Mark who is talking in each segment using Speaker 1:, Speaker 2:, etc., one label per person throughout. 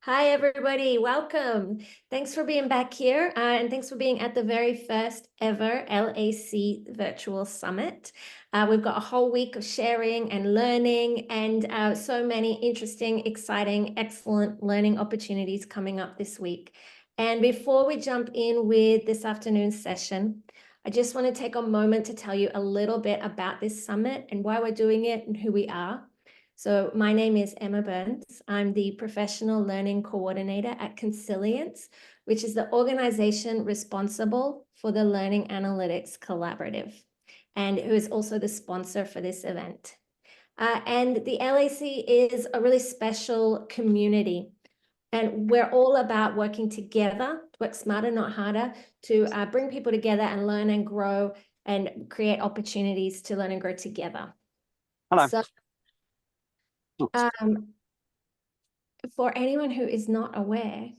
Speaker 1: Hi, everybody. Welcome. Thanks for being back here, and thanks for being at the very first ever LAC Virtual Summit. We've got a whole week of sharing and learning and so many interesting, exciting, excellent learning opportunities coming up this week. And before we jump in with this afternoon's session, I just want to take a moment to tell you a little bit about this summit and why we're doing it and who we are. So my name is Emma Burns. I'm the Professional Learning Coordinator at Consilience, which is the organization responsible for the Learning Analytics Collaborative, and who is also the sponsor for this event. And the LAC is a really special community, and we're all about working together, work smarter, not harder, to bring people together and learn and grow and create opportunities to learn and grow together.
Speaker 2: Hello.
Speaker 1: So, for anyone who is not aware,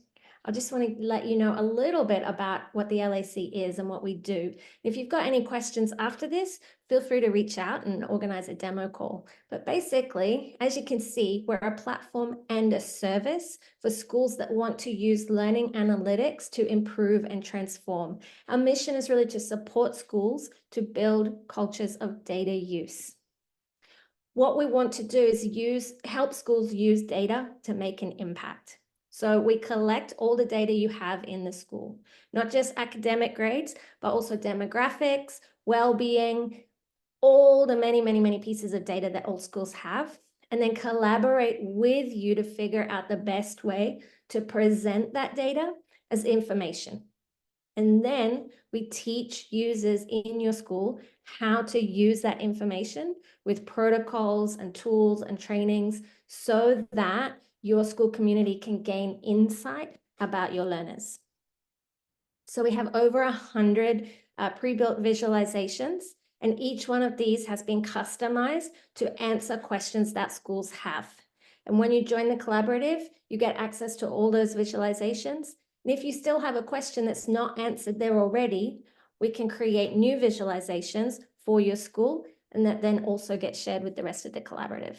Speaker 1: I just want to let you know a little bit about what the LAC is and what we do. If you've got any questions after this, feel free to reach out and organize a demo call. But basically, as you can see, we're a platform and a service for schools that want to use learning analytics to improve and transform. Our mission is really to support schools to build cultures of data use. What we want to do is help schools use data to make an impact. So we collect all the data you have in the school, not just academic grades, but also demographics, well-being, all the many pieces of data that all schools have, and then collaborate with you to figure out the best way to present that data as information. And then we teach users in your school how to use that information with protocols and tools and trainings so that your school community can gain insight about your learners. So we have over 100 pre-built visualizations, and each one of these has been customized to answer questions that schools have. And when you join the collaborative, you get access to all those visualizations. And if you still have a question that's not answered there already, we can create new visualizations for your school, and that then also get shared with the rest of the collaborative.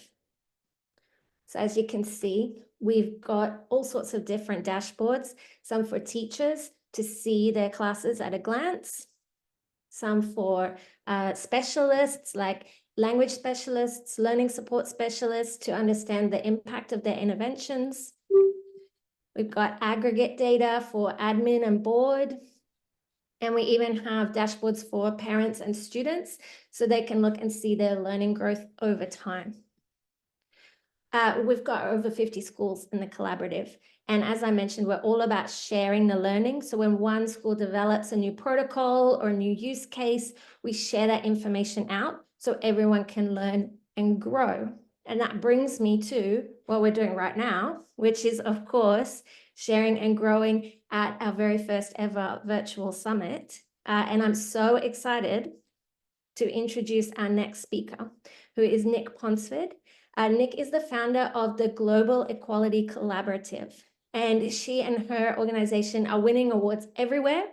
Speaker 1: So as you can see, we've got all sorts of different dashboards, some for teachers to see their classes at a glance, some for specialists like language specialists, learning support specialists to understand the impact of their interventions. We've got aggregate data for admin and board. And we even have dashboards for parents and students so they can look and see their learning growth over time. We've got over 50 schools in the collaborative. And as I mentioned, we're all about sharing the learning. So when one school develops a new protocol or a new use case, we share that information out so everyone can learn and grow. And that brings me to what we're doing right now, which is, of course, sharing and growing at our very first ever virtual summit. And I'm so excited to introduce our next speaker, who is Nicole Ponsford. Nick is the founder of the Global Equality Collaborative, and she and her organization are winning awards everywhere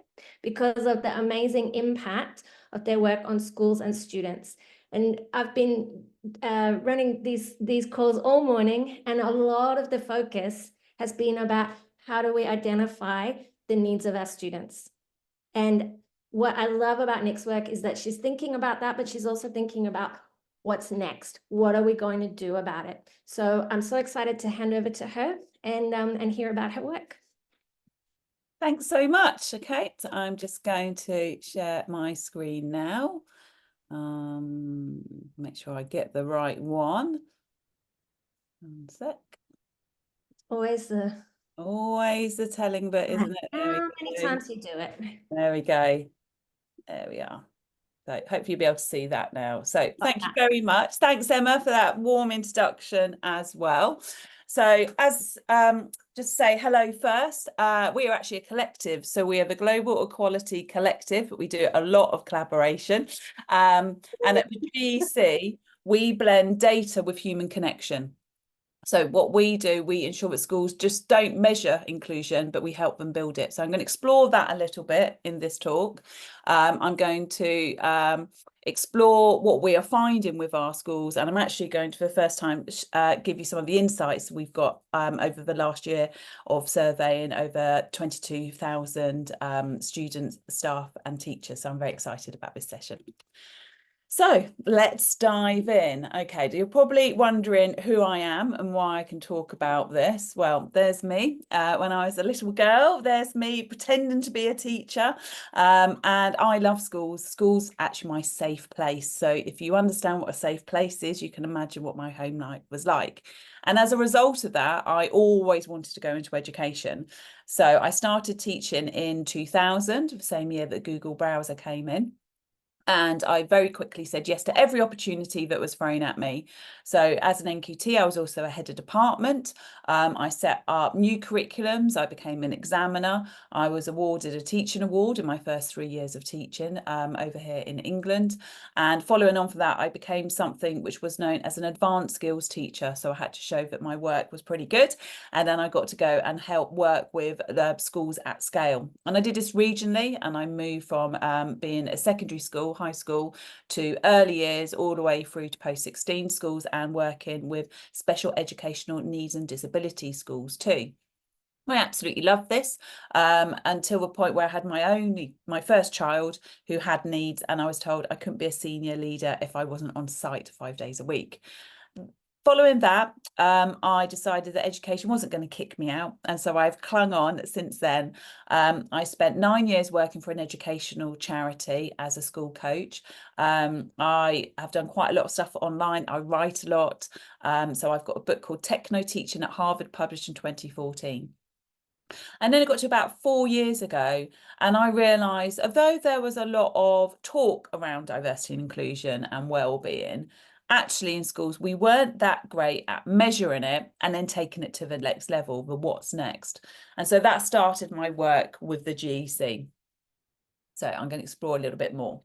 Speaker 1: because of the amazing impact of their work on schools and students. And I've been running these calls all morning, and a lot of the focus has been about how do we identify the needs of our students. And what I love about Nick's work is that she's thinking about that, but she's also thinking about what's next? What are we going to do about it? So I'm so excited to hand over to her and hear about her work.
Speaker 2: Thanks so much. Okay, so I'm just going to share my screen now. Make sure I get the right one. 1 sec.
Speaker 1: Always
Speaker 2: the telling bit, isn't it?
Speaker 1: How many times you do it?
Speaker 2: There we go. There we are. So hopefully you'll be able to see that now. So thank you very much. Thanks, Emma, for that warm introduction as well. So as just say hello first, we are actually a collective. So we are the Global Equality Collective, but we do a lot of collaboration. And at the GEC, we blend data with human connection. So what we do, we ensure that schools just don't measure inclusion, but we help them build it. So I'm going to explore that a little bit in this talk. I'm going to explore what we are finding with our schools, and I'm actually going to, for the first time, give you some of the insights we've got over the last year of surveying over 22,000 students, staff and teachers. So I'm very excited about this session. So let's dive in. Okay, you're probably wondering who I am and why I can talk about this. Well, there's me when I was a little girl. There's me pretending to be a teacher, and I love schools. School's actually my safe place. So if you understand what a safe place is, you can imagine what my home life was like. And as a result of that, I always wanted to go into education. So I started teaching in 2000, the same year that Google Browser came in. And I very quickly said yes to every opportunity that was thrown at me. So as an NQT, I was also a head of department. I set up new curriculums. I became an examiner. I was awarded a teaching award in my first 3 years of teaching over here in England. And following on from that, I became something which was known as an advanced skills teacher. So I had to show that my work was pretty good. And then I got to go and help work with the schools at scale. And I did this regionally, and I moved from being a secondary school, high school, to early years, all the way through to post-16 schools, and working with special educational needs and disability schools too. I absolutely loved this until the point where I had my first child who had needs, and I was told I couldn't be a senior leader if I wasn't on site 5 days a week. Following that, I decided that education wasn't going to kick me out, and so I've clung on since then. I spent 9 years working for an educational charity as a school coach. I have done quite a lot of stuff online. I write a lot. So I've got a book called Techno Teaching at Harvard, published in 2014. And then it got to about 4 years ago, and I realised, although there was a lot of talk around diversity and inclusion and well-being, actually in schools we weren't that great at measuring it and then taking it to the next level, the what's next. And so that started my work with the GEC. So I'm going to explore a little bit more.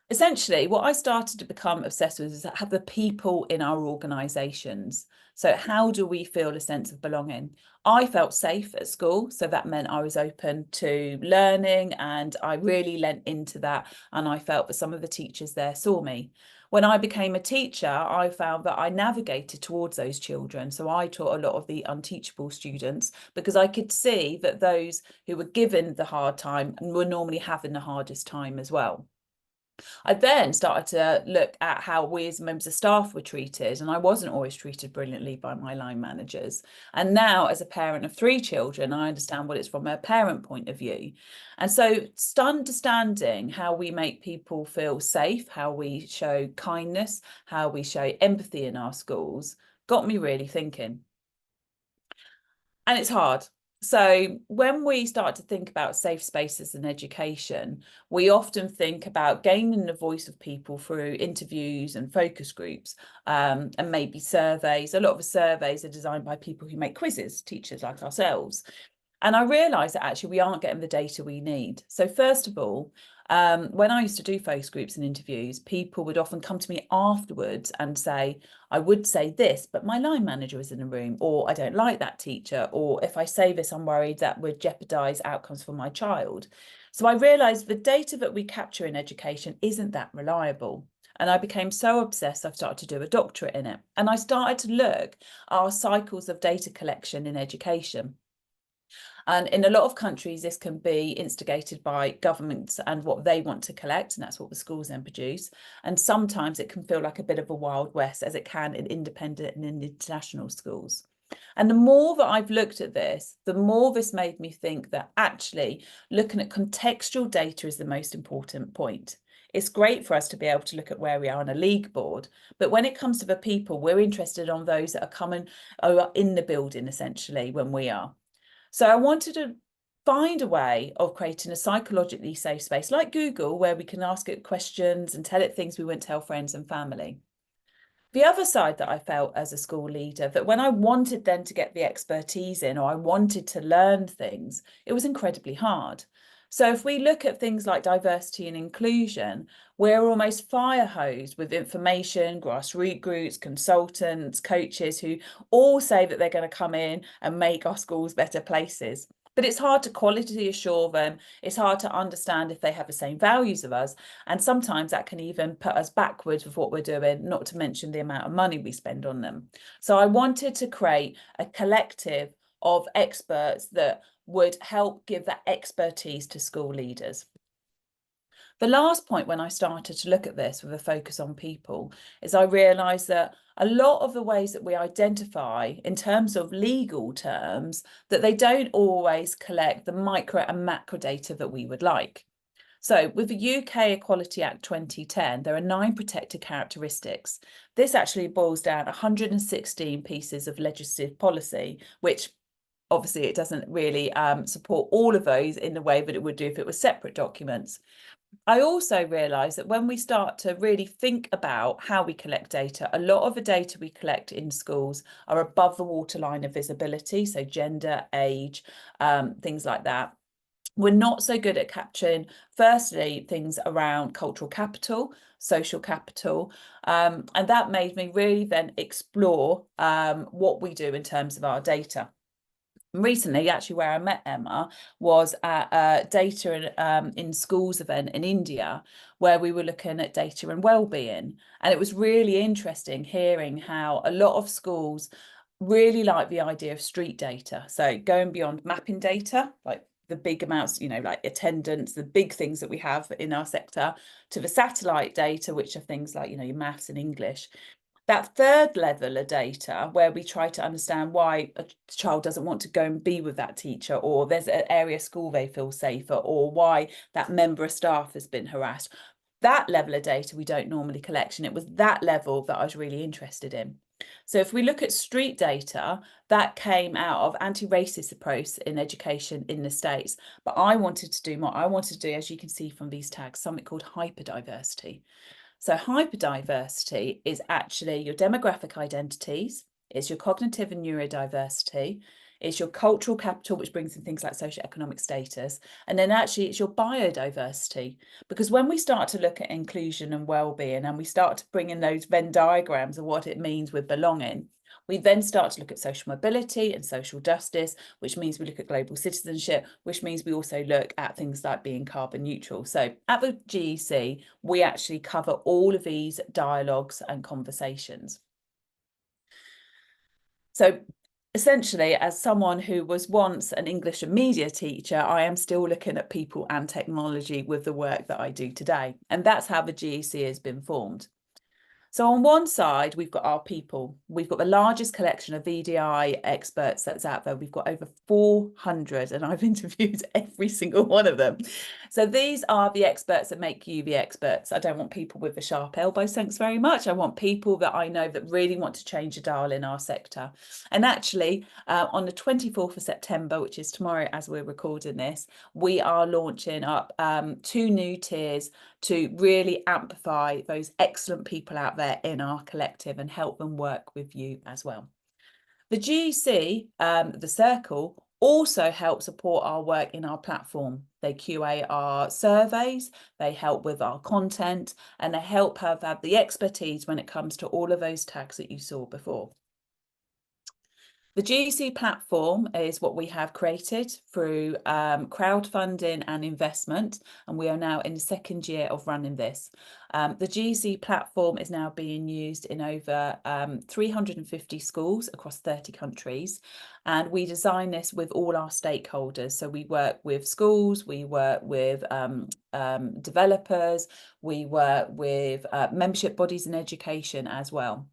Speaker 2: Essentially, what I started to become obsessed with is have the people in our organisations. So how do we feel a sense of belonging? I felt safe at school, so that meant I was open to learning, and I really lent into that, and I felt that some of the teachers there saw me. When I became a teacher, I found that I navigated towards those children. So I taught a lot of the unteachable students, because I could see that those who were given the hard time were normally having the hardest time as well. I then started to look at how we as members of staff were treated, and I wasn't always treated brilliantly by my line managers. And now, as a parent of 3 children, I understand what it's from a parent point of view. And so understanding how we make people feel safe, how we show kindness, how we show empathy in our schools, got me really thinking. And it's hard. So when we start to think about safe spaces in education, we often think about gaining the voice of people through interviews and focus groups, and maybe surveys. A lot of the surveys are designed by people who make quizzes, teachers like ourselves. And I realised that actually we aren't getting the data we need. So first of all, when I used to do focus groups and interviews, people would often come to me afterwards and say, I would say this, but my line manager was in the room, or I don't like that teacher, or if I say this, I'm worried that would jeopardise outcomes for my child. So I realised the data that we capture in education isn't that reliable. And I became so obsessed, I've started to do a doctorate in it. And I started to look at our cycles of data collection in education. And in a lot of countries, this can be instigated by governments and what they want to collect, and that's what the schools then produce. And sometimes it can feel like a bit of a Wild West, as it can in independent and in international schools. And the more that I've looked at this, the more this made me think that actually looking at contextual data is the most important point. It's great for us to be able to look at where we are on a league board, but when it comes to the people, we're interested on those that are coming or in the building, essentially, when we are. So I wanted to find a way of creating a psychologically safe space like Google, where we can ask it questions and tell it things we wouldn't tell friends and family. The other side that I felt as a school leader, that when I wanted then to get the expertise in, or I wanted to learn things, it was incredibly hard. So if we look at things like diversity and inclusion, we're almost fire hosed with information, grassroots groups, consultants, coaches who all say that they're going to come in and make our schools better places. But it's hard to quality assure them. It's hard to understand if they have the same values of us. And sometimes that can even put us backwards with what we're doing, not to mention the amount of money we spend on them. So I wanted to create a collective of experts that would help give that expertise to school leaders. The last point when I started to look at this with a focus on people is I realised that a lot of the ways that we identify in terms of legal terms, that they don't always collect the micro and macro data that we would like. So with the UK Equality Act 2010, there are 9 protected characteristics. This actually boils down 116 pieces of legislative policy, which obviously it doesn't really support all of those in the way that it would do if it was separate documents. I also realise that when we start to really think about how we collect data, a lot of the data we collect in schools are above the waterline of visibility, so gender, age, things like that. We're not so good at capturing, firstly, things around cultural capital, social capital, and that made me really then explore what we do in terms of our data. Recently, actually, where I met Emma was at a data in schools event in India, where we were looking at data and well-being. And it was really interesting hearing how a lot of schools really like the idea of street data. So going beyond mapping data, like the big amounts, you know, like attendance, the big things that we have in our sector, to the satellite data, which are things like, you know, your maths and English. That third level of data where we try to understand why a child doesn't want to go and be with that teacher, or there's an area of school they feel safer, or why that member of staff has been harassed. That level of data we don't normally collect, and it was that level that I was really interested in. So if we look at street data, that came out of anti-racist approach in education in the States. But I wanted to do more. I wanted to do, as you can see from these tags, something called hyperdiversity. So hyperdiversity is actually your demographic identities, it's your cognitive and neurodiversity, it's your cultural capital, which brings in things like socioeconomic status, and then actually it's your biodiversity. Because when we start to look at inclusion and well-being, and we start to bring in those Venn diagrams of what it means with belonging, we then start to look at social mobility and social justice, which means we look at global citizenship, which means we also look at things like being carbon neutral. So at the GEC, we actually cover all of these dialogues and conversations. So essentially, as someone who was once an English and media teacher, I am still looking at people and technology with the work that I do today. And that's how the GEC has been formed. So on one side, we've got our people. We've got the largest collection of VDI experts that's out there. We've got over 400, and I've interviewed every single one of them. So these are the experts that make you the experts. I don't want people with the sharp elbows, thanks very much. I want people that I know that really want to change a dial in our sector. And actually, on the 24th of September, which is tomorrow as we're recording this, we are launching up 2 new tiers to really amplify those excellent people out there in our collective and help them work with you as well. The GEC, the Circle, also help support our work in our platform. They QA our surveys, they help with our content, and they help have the expertise when it comes to all of those tags that you saw before. The GEC platform is what we have created through crowdfunding and investment, and we are now in the 2nd year of running this. The GEC platform is now being used in over 350 schools across 30 countries, and we design this with all our stakeholders. So we work with schools, we work with developers, we work with membership bodies in education as well.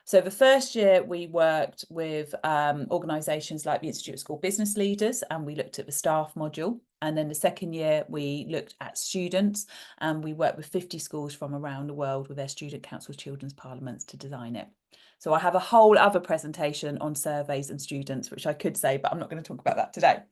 Speaker 2: So the first year we worked with organisations like the Institute of School Business Leaders, and we looked at the staff module. And then the 2nd year we looked at students, and we worked with 50 schools from around the world with their student councils, children's parliaments to design it. So I have a whole other presentation on surveys and students, which I could say, but I'm not going to talk about that today.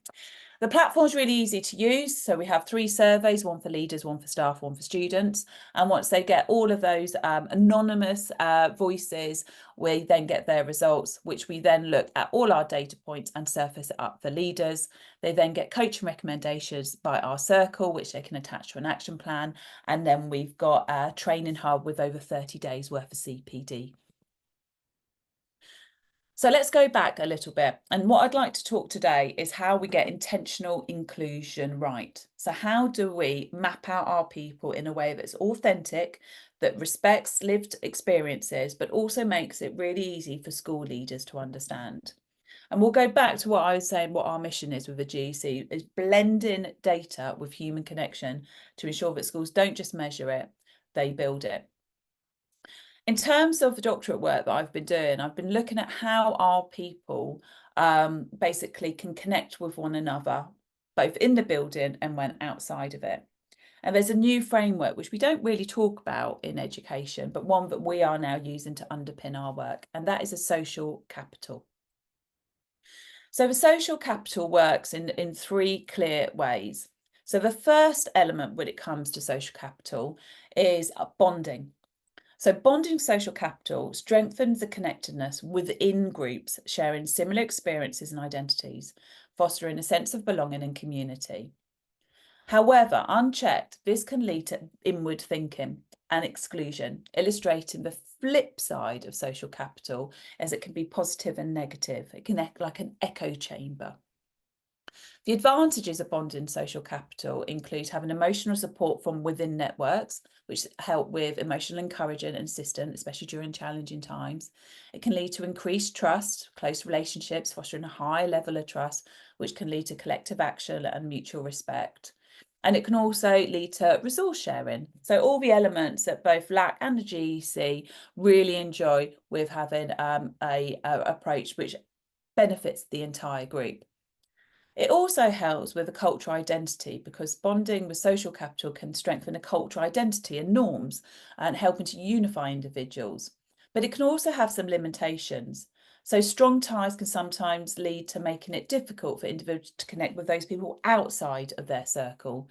Speaker 2: The platform is really easy to use. So we have 3 surveys, one for leaders, one for staff, one for students. And once they get all of those anonymous voices, we then get their results, which we then look at all our data points and surface it up for leaders. They then get coaching recommendations by our circle, which they can attach to an action plan. And then we've got a training hub with over 30 days worth of CPD. So let's go back a little bit. And what I'd like to talk today is how we get intentional inclusion right. So how do we map out our people in a way that's authentic, that respects lived experiences, but also makes it really easy for school leaders to understand? And we'll go back to what I was saying, what our mission is with the GEC, is blending data with human connection to ensure that schools don't just measure it, they build it. In terms of the doctorate work that I've been doing, I've been looking at how our people basically can connect with one another, both in the building and when outside of it. And there's a new framework which we don't really talk about in education, but one that we are now using to underpin our work, and that is a social capital. So the social capital works in three clear ways. So the first element when it comes to social capital is bonding. So bonding social capital strengthens the connectedness within groups sharing similar experiences and identities, fostering a sense of belonging and community. However, unchecked, this can lead to inward thinking and exclusion, illustrating the flip side of social capital, as it can be positive and negative. It can act like an echo chamber. The advantages of bonding social capital include having emotional support from within networks, which help with emotional encouragement and assistance, especially during challenging times. It can lead to increased trust, close relationships, fostering a high level of trust, which can lead to collective action and mutual respect. And it can also lead to resource sharing. So all the elements that both LAC and the GEC really enjoy with having a approach which benefits the entire group. It also helps with a cultural identity, because bonding with social capital can strengthen a cultural identity and norms and helping to unify individuals. But it can also have some limitations. So strong ties can sometimes lead to making it difficult for individuals to connect with those people outside of their circle.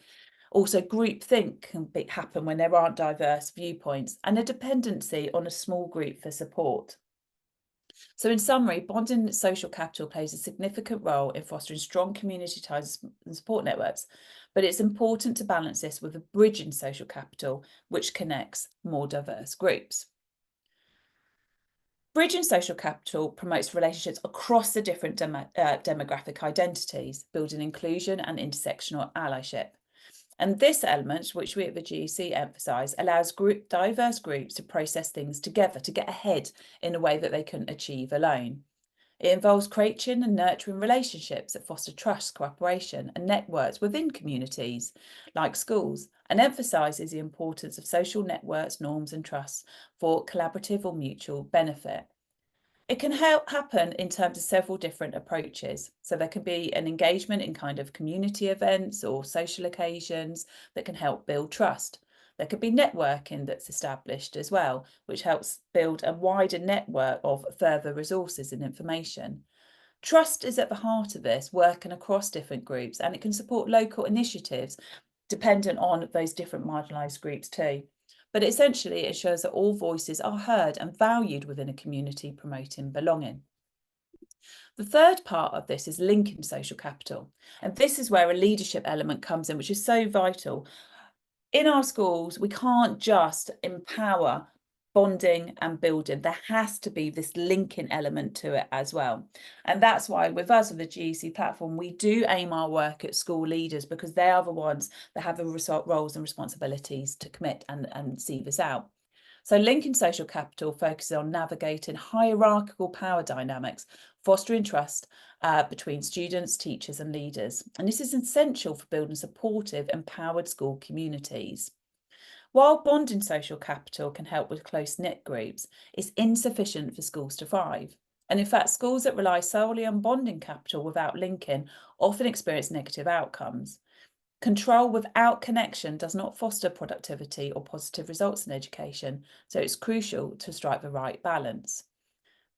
Speaker 2: Also, groupthink can happen when there aren't diverse viewpoints, and a dependency on a small group for support. So in summary, bonding social capital plays a significant role in fostering strong community ties and support networks, but it's important to balance this with a bridging social capital, which connects more diverse groups. Bridging social capital promotes relationships across the different demographic identities, building inclusion and intersectional allyship. And this element, which we at the GEC emphasise, allows diverse groups to process things together, to get ahead in a way that they couldn't achieve alone. It involves creating and nurturing relationships that foster trust, cooperation, and networks within communities, like schools, and emphasises the importance of social networks, norms, and trusts for collaborative or mutual benefit. It can happen in terms of several different approaches. So there can be an engagement in kind of community events or social occasions that can help build trust. There could be networking that's established as well, which helps build a wider network of further resources and information. Trust is at the heart of this, working across different groups, and it can support local initiatives dependent on those different marginalised groups too. But essentially, it ensures that all voices are heard and valued within a community, promoting belonging. The third part of this is linking social capital. And this is where a leadership element comes in, which is so vital. In our schools, we can't just empower bonding and building. There has to be this linking element to it as well. And that's why with us on the GEC platform, we do aim our work at school leaders, because they are the ones that have the roles and responsibilities to commit and see this out. So linking social capital focuses on navigating hierarchical power dynamics, fostering trust between students, teachers and leaders. And this is essential for building supportive, empowered school communities. While bonding social capital can help with close-knit groups, it's insufficient for schools to thrive. And in fact, schools that rely solely on bonding capital without linking often experience negative outcomes. Control without connection does not foster productivity or positive results in education, so it's crucial to strike the right balance.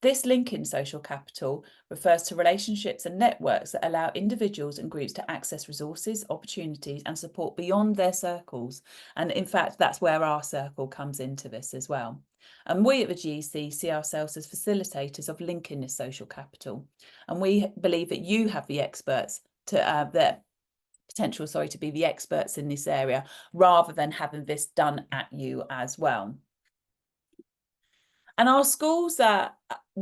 Speaker 2: This linking social capital refers to relationships and networks that allow individuals and groups to access resources, opportunities and support beyond their circles. And in fact, that's where our circle comes into this as well. And we at the GEC see ourselves as facilitators of linking this social capital. And we believe that you have the experts to to be the experts in this area, rather than having this done at you as well. And our schools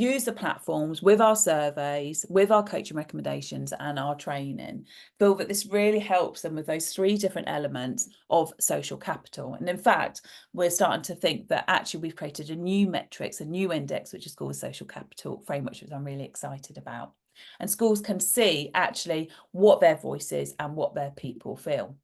Speaker 2: use the platforms with our surveys, with our coaching recommendations and our training, feel that this really helps them with those 3 different elements of social capital. And in fact, we're starting to think that actually we've created a new metrics, a new index, which is called social capital framework, which I'm really excited about. And schools can see actually what their voice is and what their people feel.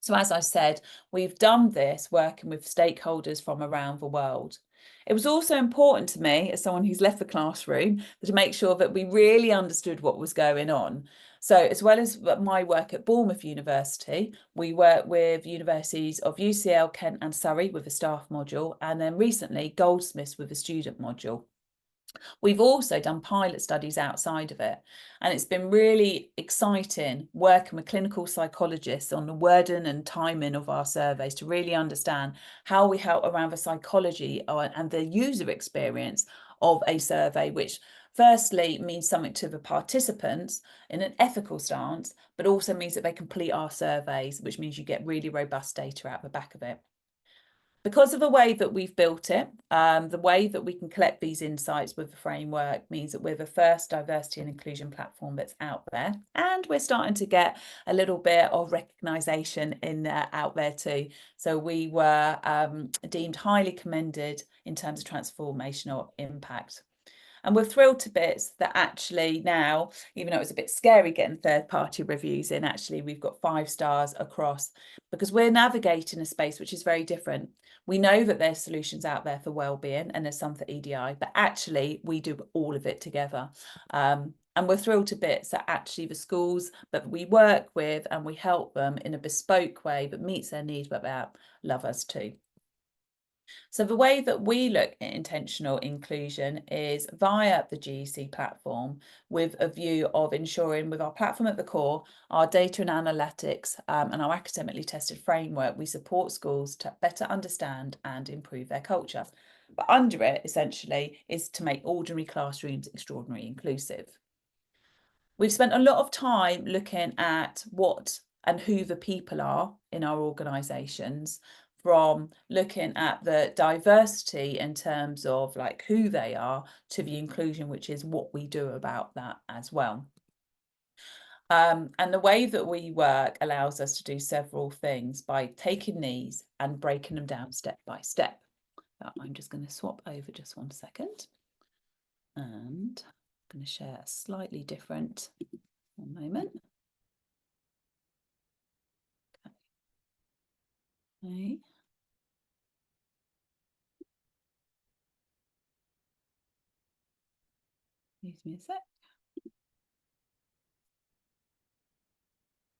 Speaker 2: So as I said, we've done this working with stakeholders from around the world. It was also important to me, as someone who's left the classroom, to make sure that we really understood what was going on. So as well as my work at Bournemouth University, we work with universities of UCL, Kent and Surrey with a staff module, and then recently Goldsmiths with a student module. We've also done pilot studies outside of it, and it's been really exciting working with clinical psychologists on the wording and timing of our surveys to really understand how we help around the psychology and the user experience of a survey, which firstly means something to the participants in an ethical stance, but also means that they complete our surveys, which means you get really robust data out the back of it. Because of the way that we've built it, the way that we can collect these insights with the framework means that we're the first diversity and inclusion platform that's out there. And we're starting to get a little bit of recognition out there too. So we were deemed highly commended in terms of transformational impact. And we're thrilled to bits that actually now, even though it was a bit scary getting third-party reviews in, actually we've got 5 stars across, because we're navigating a space which is very different. We know that there's solutions out there for wellbeing and there's some for EDI, but actually we do all of it together. And we're thrilled to bits that actually the schools that we work with and we help them in a bespoke way that meets their needs, but that love us too. So the way that we look at intentional inclusion is via the GEC platform, with a view of ensuring, with our platform at the core, our data and analytics and our academically tested framework, we support schools to better understand and improve their culture. But under it, essentially, is to make ordinary classrooms extraordinarily inclusive. We've spent a lot of time looking at what and who the people are in our organisations, from looking at the diversity in terms of like who they are to the inclusion, which is what we do about that as well. And the way that we work allows us to do several things by taking these and breaking them down step by step. I'm just going to swap over just 1 second. And I'm going to share a slightly different, 1 moment. Okay. Excuse me a sec.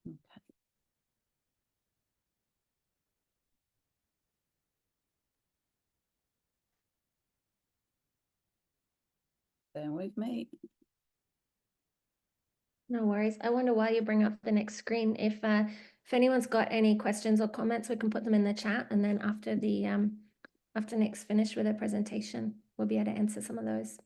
Speaker 2: Okay. Bear with me.
Speaker 1: No worries. I wonder why you bring up the next screen. If anyone's got any questions or comments, we can put them in the chat, and then after the after Nick's finished with their presentation, we'll be able to answer some of those.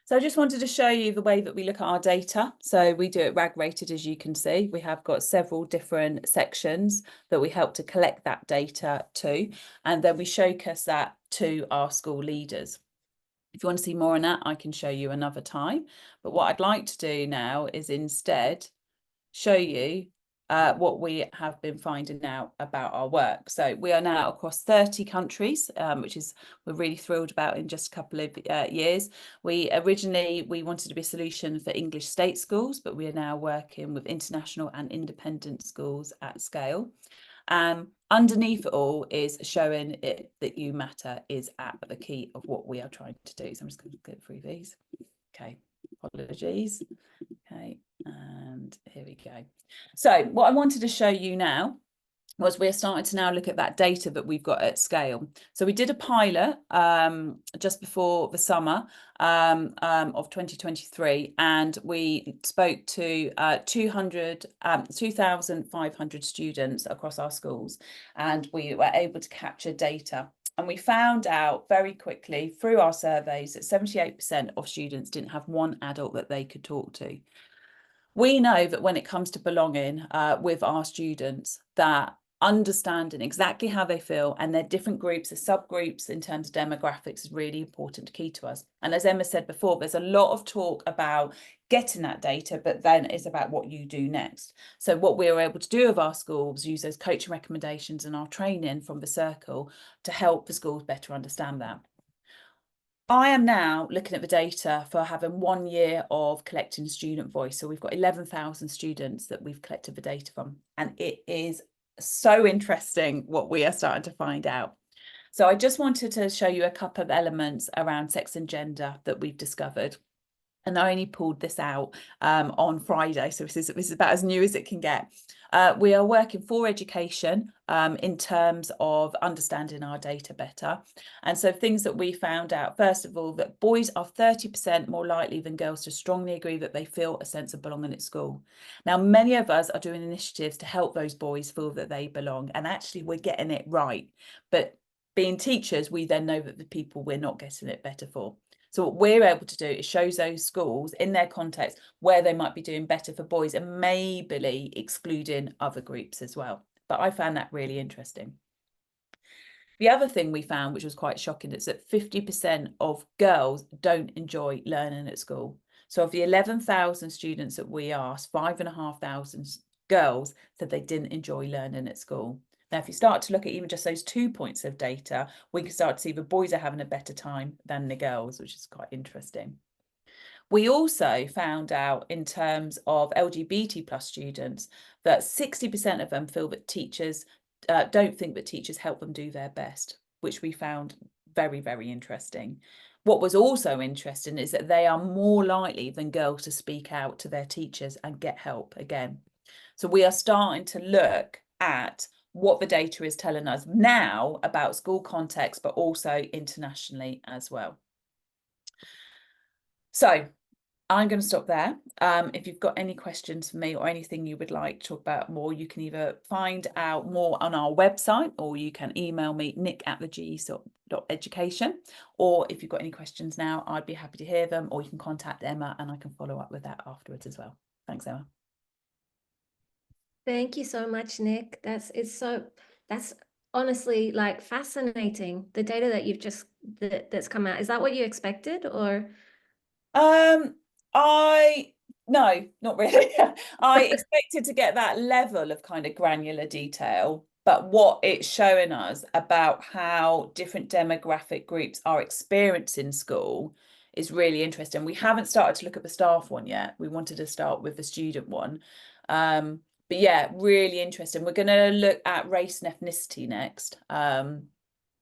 Speaker 2: So I just wanted to show you the way that we look at our data. So we do it RAG rated, as you can see. We have got several different sections that we help to collect that data to, and then we showcase that to our school leaders. If you want to see more on that, I can show you another time. But what I'd like to do now is instead show you what we have been finding out about our work. So we are now across 30 countries, which is we're really thrilled about in just a couple of years. We originally wanted to be a solution for English state schools, but we are now working with international and independent schools at scale. Underneath it all is showing it that you matter is at the key of what we are trying to do. So I'm just going to go through these. Okay, apologies. Okay, and here we go. So what I wanted to show you now was we're starting to now look at that data that we've got at scale. So we did a pilot just before the summer of 2023, and we spoke to 2,500 students across our schools, and we were able to capture data. And we found out very quickly through our surveys that 78% of students didn't have one adult that they could talk to. We know that when it comes to belonging with our students, that understanding exactly how they feel and their different groups, the subgroups in terms of demographics is really important, key to us. And as Emma said before, there's a lot of talk about getting that data, but then it's about what you do next. So what we were able to do with our schools, use those coaching recommendations and our training from the circle to help the schools better understand that. I am now looking at the data for having 1 year of collecting student voice. So we've got 11,000 students that we've collected the data from, and it is so interesting what we are starting to find out. So I just wanted to show you a couple of elements around sex and gender that we've discovered. And I only pulled this out on Friday, so this is about as new as it can get. We are working for education in terms of understanding our data better. And so things that we found out, first of all, that boys are 30% more likely than girls to strongly agree that they feel a sense of belonging at school. Now, many of us are doing initiatives to help those boys feel that they belong, and actually we're getting it right. But being teachers, we then know that the people we're not getting it better for. So what we're able to do is show those schools in their context where they might be doing better for boys and maybe excluding other groups as well. But I found that really interesting. The other thing we found, which was quite shocking, is that 50% of girls don't enjoy learning at school. So of the 11,000 students that we asked, 5,500 girls said they didn't enjoy learning at school. Now, if you start to look at even just those 2 points of data, we can start to see the boys are having a better time than the girls, which is quite interesting. We also found out in terms of LGBT plus students that 60% of them feel that teachers don't think that teachers help them do their best, which we found very, very interesting. What was also interesting is that they are more likely than girls to speak out to their teachers and get help again. So we are starting to look at what the data is telling us now about school context, but also internationally as well. So I'm going to stop there. If you've got any questions for me or anything you would like to talk about more, you can either find out more on our website or you can email me, nick@thege.education. Or if you've got any questions now, I'd be happy to hear them, or you can contact Emma and I can follow up with that afterwards as well. Thanks, Emma.
Speaker 1: Thank you so much, Nick. That's honestly like fascinating. The data that you've that's come out. Is that what you expected, or?
Speaker 2: No, not really. I expected to get that level of kind of granular detail, but what it's showing us about how different demographic groups are experiencing school is really interesting. We haven't started to look at the staff one yet. We wanted to start with the student one. But yeah, really interesting. We're going to look at race and ethnicity next, and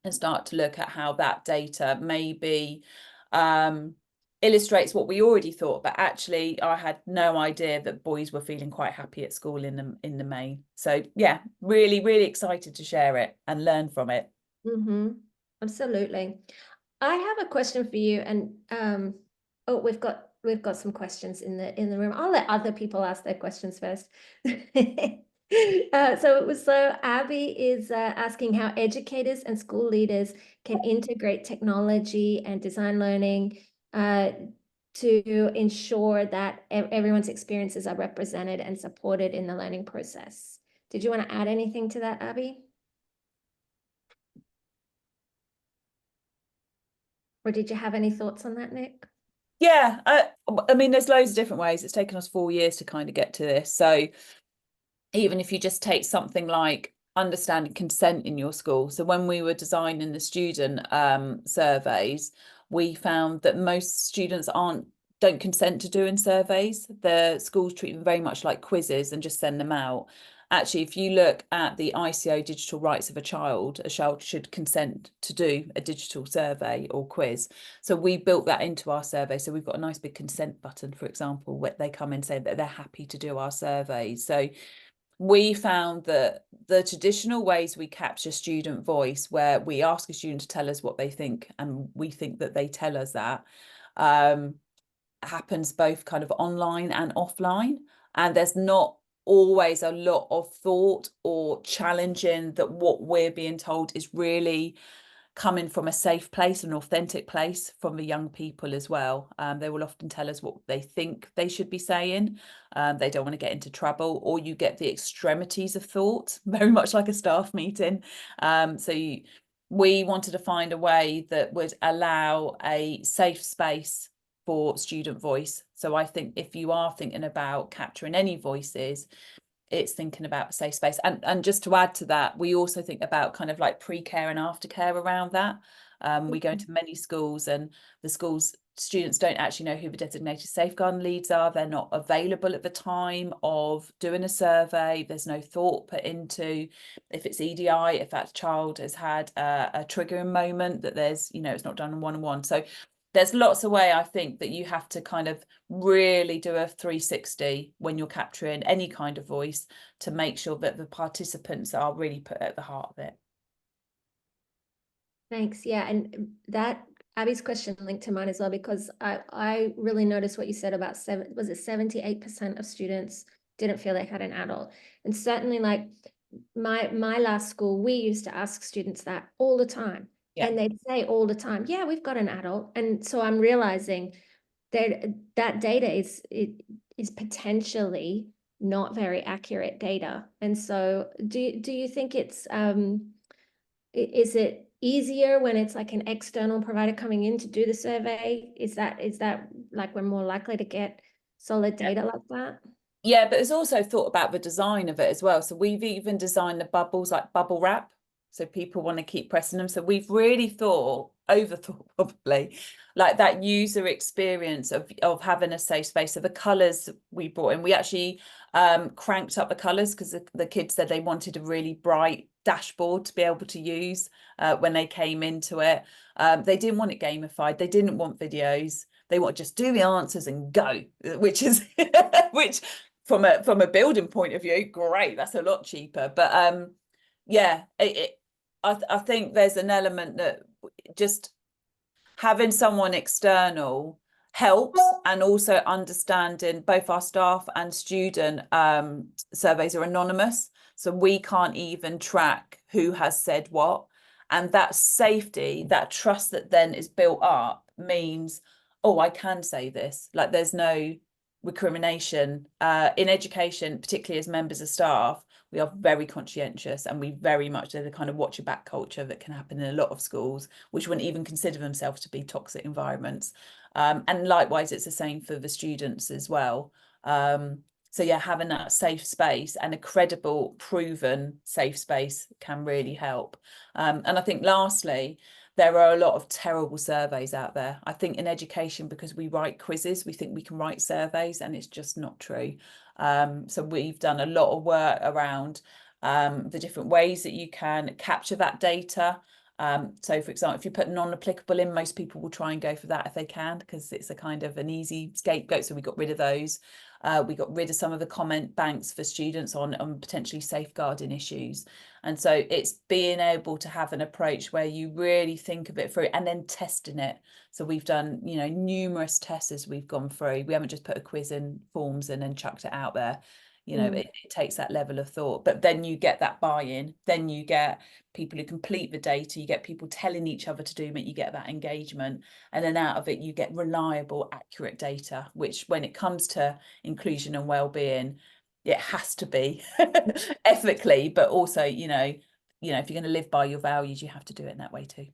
Speaker 2: start to look at how that data maybe illustrates what we already thought, but actually I had no idea that boys were feeling quite happy at school in the main. So yeah, really, really excited to share it and learn from it.
Speaker 1: Absolutely. I have a question for you, and oh, we've got some questions in the room. I'll let other people ask their questions first. So Abby is asking how educators and school leaders can integrate technology and design learning to ensure that everyone's experiences are represented and supported in the learning process. Did you want to add anything to that, Abby? Or did you have any thoughts on that, Nick?
Speaker 2: Yeah, I mean, there's loads of different ways. It's taken us 4 years to kind of get to this. So even if you just take something like understanding consent in your school. So when we were designing the student surveys, we found that most students don't consent to doing surveys. The schools treat them very much like quizzes and just send them out. Actually, if you look at the ICO digital rights of a child should consent to do a digital survey or quiz. So we built that into our survey. So we've got a nice big consent button, for example, where they come and say that they're happy to do our surveys. So we found that the traditional ways we capture student voice, where we ask a student to tell us what they think and we think that they tell us that, happens both kind of online and offline. And there's not always a lot of thought or challenging that what we're being told is really coming from a safe place, an authentic place from the young people as well. They will often tell us what they think they should be saying. They don't want to get into trouble, or you get the extremities of thought, very much like a staff meeting. We wanted to find a way that would allow a safe space for student voice. So I think if you are thinking about capturing any voices, it's thinking about a safe space. And just to add to that, we also think about kind of like pre-care and aftercare around that. We go into many schools, and the schools students don't actually know who the designated safeguarding leads are. They're not available at the time of doing a survey. There's no thought put into if it's EDI, if that child has had a triggering moment, that there's, you know, it's not done one-on-one. So there's lots of way I think that you have to kind of really do a 360 when you're capturing any kind of voice to make sure that the participants are really put at the heart of it.
Speaker 1: Thanks. Yeah, and that Abby's question linked to mine as well, because I really noticed what you said about 78% of students didn't feel they had an adult. And certainly, like my last school, we used to ask students that all the time.
Speaker 2: Yeah.
Speaker 1: And they'd say all the time, yeah, we've got an adult. And so I'm realizing that data is potentially not very accurate data. And so do you think it's is it easier when it's like an external provider coming in to do the survey? Is that like we're more likely to get solid data like that?
Speaker 2: Yeah, but there's also thought about the design of it as well. So we've even designed the bubbles like bubble wrap, so people want to keep pressing them. So we've really overthought probably, like that user experience of having a safe space. So the colours we brought in, we actually cranked up the colours because the kids said they wanted a really bright dashboard to be able to use when they came into it. They didn't want it gamified. They didn't want videos. They want just do the answers and go, which is which from a building point of view, great. That's a lot cheaper. But yeah, I think there's an element that just having someone external helps, and also understanding both our staff and student surveys are anonymous, so we can't even track who has said what. And that safety, that trust that then is built up means, oh, I can say this, like there's no recrimination. In education, particularly as members of staff, we are very conscientious, and we very much, there's a kind of watch your back culture that can happen in a lot of schools, which wouldn't even consider themselves to be toxic environments. And likewise, it's the same for the students as well. So yeah, having that safe space and a credible, proven safe space can really help. And I think lastly, there are a lot of terrible surveys out there. I think in education, because we write quizzes, we think we can write surveys, and it's just not true. So we've done a lot of work around the different ways that you can capture that data. So for example, if you put non-applicable in, most people will try and go for that if they can, because it's a kind of an easy scapegoat. So we got rid of those. We got rid of some of the comment banks for students on potentially safeguarding issues. And so it's being able to have an approach where you really think of it through and then testing it. So we've done, you know, numerous tests as we've gone through. We haven't just put a quiz in, forms in, and chucked it out there. You know, it takes that level of thought, but then you get that buy-in, then you get people who complete the data, you get people telling each other to do it, you get that engagement, and then out of it you get reliable, accurate data, which when it comes to inclusion and well-being, it has to be ethically, but also, you know, if you're going to live by your values, you have to do it in that way too.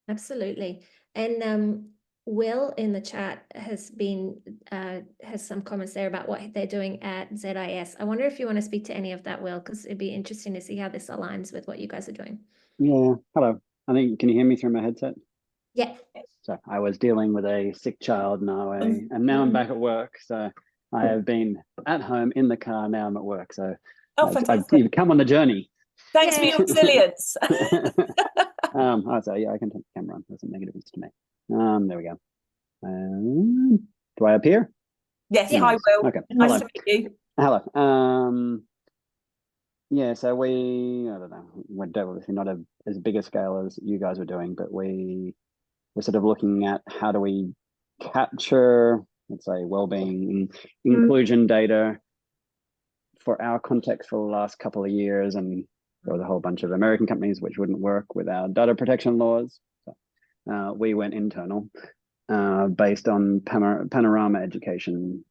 Speaker 1: Absolutely. And Will in the chat has some comments there about what they're doing at ZIS. I wonder if you want to speak to any of that, Will, because it'd be interesting to see how this aligns with what you guys are doing.
Speaker 3: Yeah, hello. I think, can you hear me through my headset?
Speaker 1: Yeah.
Speaker 3: So I was dealing with a sick child and now I'm back at work. So I have been at home in the car, now I'm at work. So I've come on the journey.
Speaker 2: Thanks for your resilience.
Speaker 3: So yeah, I can turn the camera on. Doesn't make a difference to me. There we go. Do I appear?
Speaker 2: Yes. Hi, Will.
Speaker 3: Okay.
Speaker 2: Nice
Speaker 3: Hello.
Speaker 2: to meet you.
Speaker 3: Hello. Yeah, so I don't know, we're obviously not as big a scale as you guys are doing, but we're sort of looking at how do we capture, let's say, well-being, inclusion data for our context for the last couple of years. And there was a whole bunch of American companies which wouldn't work with our data protection laws. we went internal based on panorama education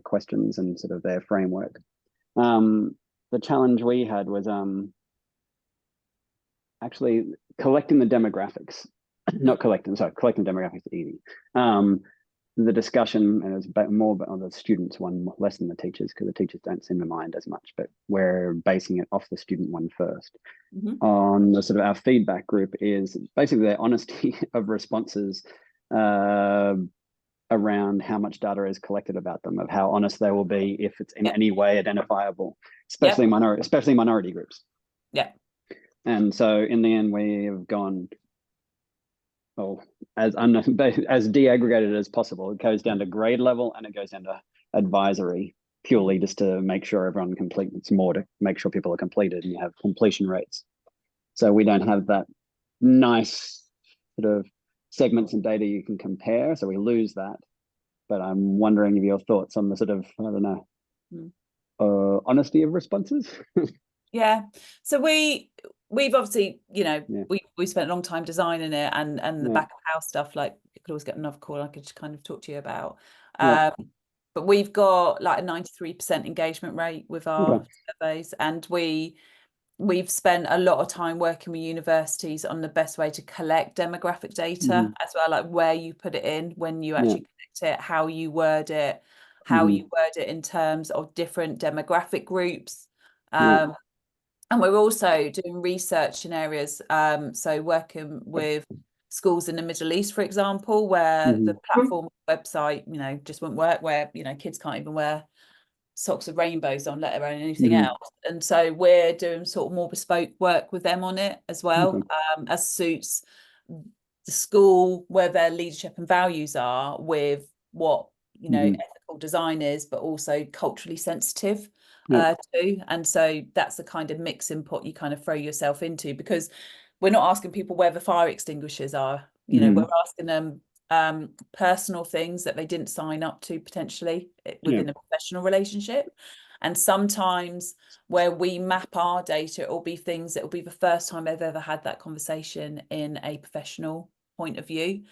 Speaker 3: questions and sort of their framework. The challenge we had was actually collecting the demographics. Collecting demographics is easy. The discussion, and it's more on the students one, less than the teachers, because the teachers don't seem to mind as much, but we're basing it off the student one first. On the sort of our feedback group is basically their honesty of responses around how much data is collected about them, of how honest they will be if it's in any way identifiable, especially minority groups.
Speaker 2: Yeah.
Speaker 3: And so in the end, we've gone, as de-aggregated as possible. It goes down to grade level and it goes down to advisory, purely just to make sure everyone completes. It's more to make sure people are completed and you have completion rates. So we don't have that nice sort of segments and data you can compare. So we lose that. But I'm wondering if your thoughts on the sort of, I don't know, honesty of responses.
Speaker 2: Yeah. So we've obviously, we spent a long time designing it, and the back of house stuff, like you could always get another call I could just kind of talk to you about. But we've got like a 93% engagement rate with our surveys, and we've spent a lot of time working with universities on the best way to collect demographic data as well, like where you put it in, when you actually collect it, how you word it, you word it in terms of different demographic groups. And we're also doing research in areas, so working with schools in the Middle East, for example, where the platform website, just won't work, where, kids can't even wear socks with rainbows on, let alone anything else. And so we're doing sort of more bespoke work with them on it as well, as suits the school, where their leadership and values are, with what, ethical design is, but also culturally sensitive too. And so that's the kind of mixing pot you kind of throw yourself into, because we're not asking people where the fire extinguishers are, we're asking them personal things that they didn't sign up to potentially within a professional relationship. And sometimes where we map our data, it will be things that will be the first time they've ever had that conversation in a professional point of view.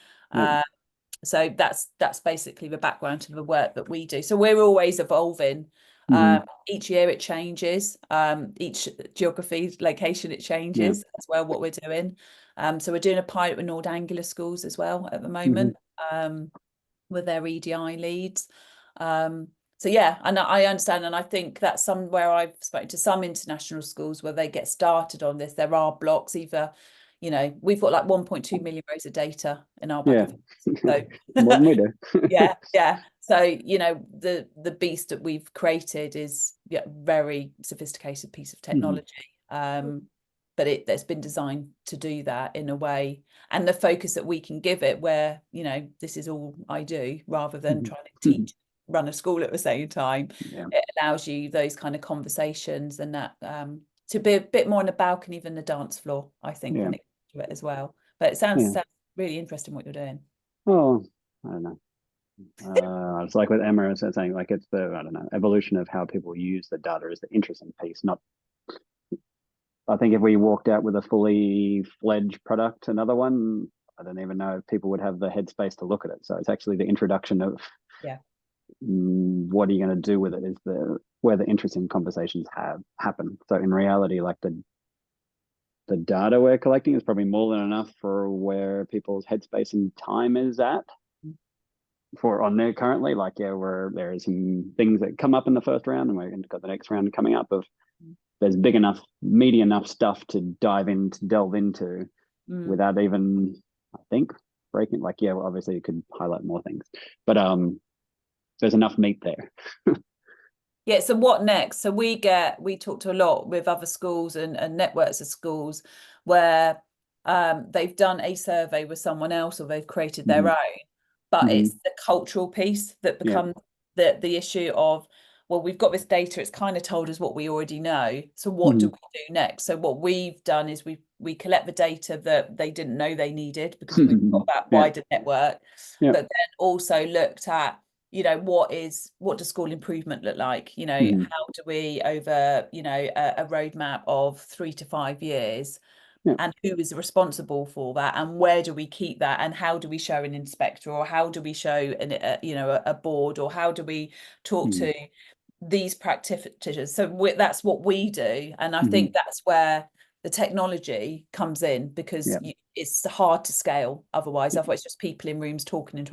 Speaker 2: So that's basically the background to the work that we do. So we're always evolving. Each year it changes. Each geography location it changes as well, what we're doing. So we're doing a pilot with Nord Angular schools as well at the moment, with their EDI leads. So yeah, and I understand, and I think that's somewhere I've spoken to some international schools where they get started on this. There are blocks, either, we've got like 1.2 million rows of data in our back. So
Speaker 3: more than we do.
Speaker 2: yeah. So the beast that we've created is a very sophisticated piece of technology. But it's been designed to do that in a way, and the focus that we can give it, where this is all I do, rather than trying to teach, run a school at the same time. It allows you those kind of conversations, and that to be a bit more on the balcony than the dance floor, I think, when it comes to it as well. But it sounds really interesting what you're doing.
Speaker 3: Oh, I don't know. It's like with Emma is saying, like, it's the, I don't know, evolution of how people use the data is the interesting piece. Not, I think if we walked out with a fully fledged product, another one, I don't even know if people would have the headspace to look at it. So it's actually the introduction of what are you going to do with it is where the interesting conversations happen. So in reality, like the data we're collecting is probably more than enough for where people's headspace and time is at for on there currently. Like, where there are some things that come up in the first round, and we've got the next round coming up of there's big enough, meaty enough stuff to delve into without even, I think, breaking, like, obviously you could highlight more things, but there's enough meat there.
Speaker 2: Yeah, so what next? So we talk to a lot with other schools and networks of schools where they've done a survey with someone else, or they've created their own, but it's the cultural piece that becomes the issue of, well, we've got this data, it's kind of told us what we already know, so what do we do next? So what we've done is we collect the data that they didn't know they needed, because we've got that wider network, but then also looked at, what does school improvement look like? How do we, over, a roadmap of 3 to 5 years, and who is responsible for that, and where do we keep that, and how do we show an inspector, or how do we show a board, or how do we talk to these practitioners. So that's what we do, and I think that's where the technology comes in, because it's hard to scale otherwise. Otherwise, just people in rooms talking, and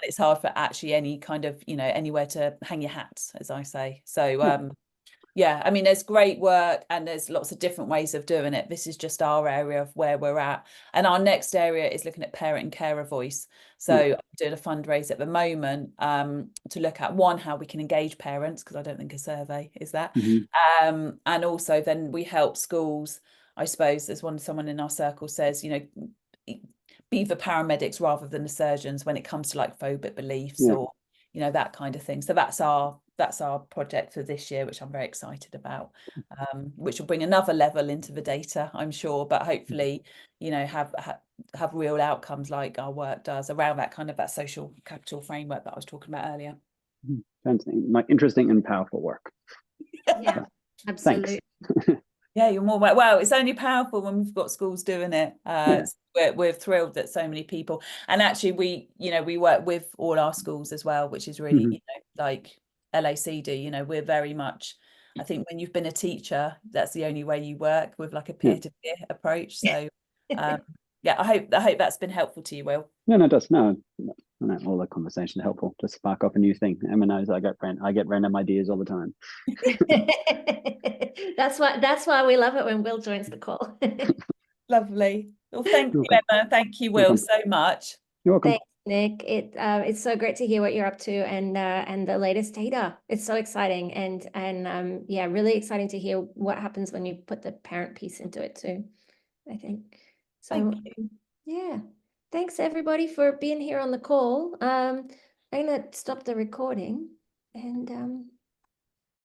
Speaker 2: it's hard for actually any kind of anywhere to hang your hats, as I say. So yeah, I mean, there's great work and there's lots of different ways of doing it. This is just our area of where we're at. And our next area is looking at parent and carer voice. So I'm doing a fundraiser at the moment to look at, one, how we can engage parents, because I don't think a survey is that. And also then we help schools, I suppose, as someone in our circle says, be the paramedics rather than the surgeons when it comes to like phobic beliefs or, that kind of thing. So that's our project for this year, which I'm very excited about, which will bring another level into the data, I'm sure, but hopefully, have real outcomes like our work does around that social capital framework that I was talking about earlier.
Speaker 3: Like interesting and powerful work.
Speaker 1: Yeah, absolutely.
Speaker 2: Yeah, you're more well. It's only powerful when we've got schools doing it. We're thrilled that so many people, and actually we work with all our schools as well, which is really like LAC do. We're very much, I think when you've been a teacher, that's the only way you work, with like a peer-to-peer approach. So yeah, I hope that's been helpful to you, Will.
Speaker 3: No, it does. No, all the conversation helpful to spark up a new thing. Emma knows I get random ideas all the time.
Speaker 1: That's why we love it when Will joins the call.
Speaker 2: Lovely. Well, thank you, Emma. Thank you, Will, so much.
Speaker 3: You're welcome.
Speaker 1: Thanks, Nick. It's so great to hear what you're up to and the latest data. It's so exciting and yeah, really exciting to hear what happens when you put the parent piece into it too, I think. So yeah. Thanks everybody for being here on the call. I'm gonna stop the recording and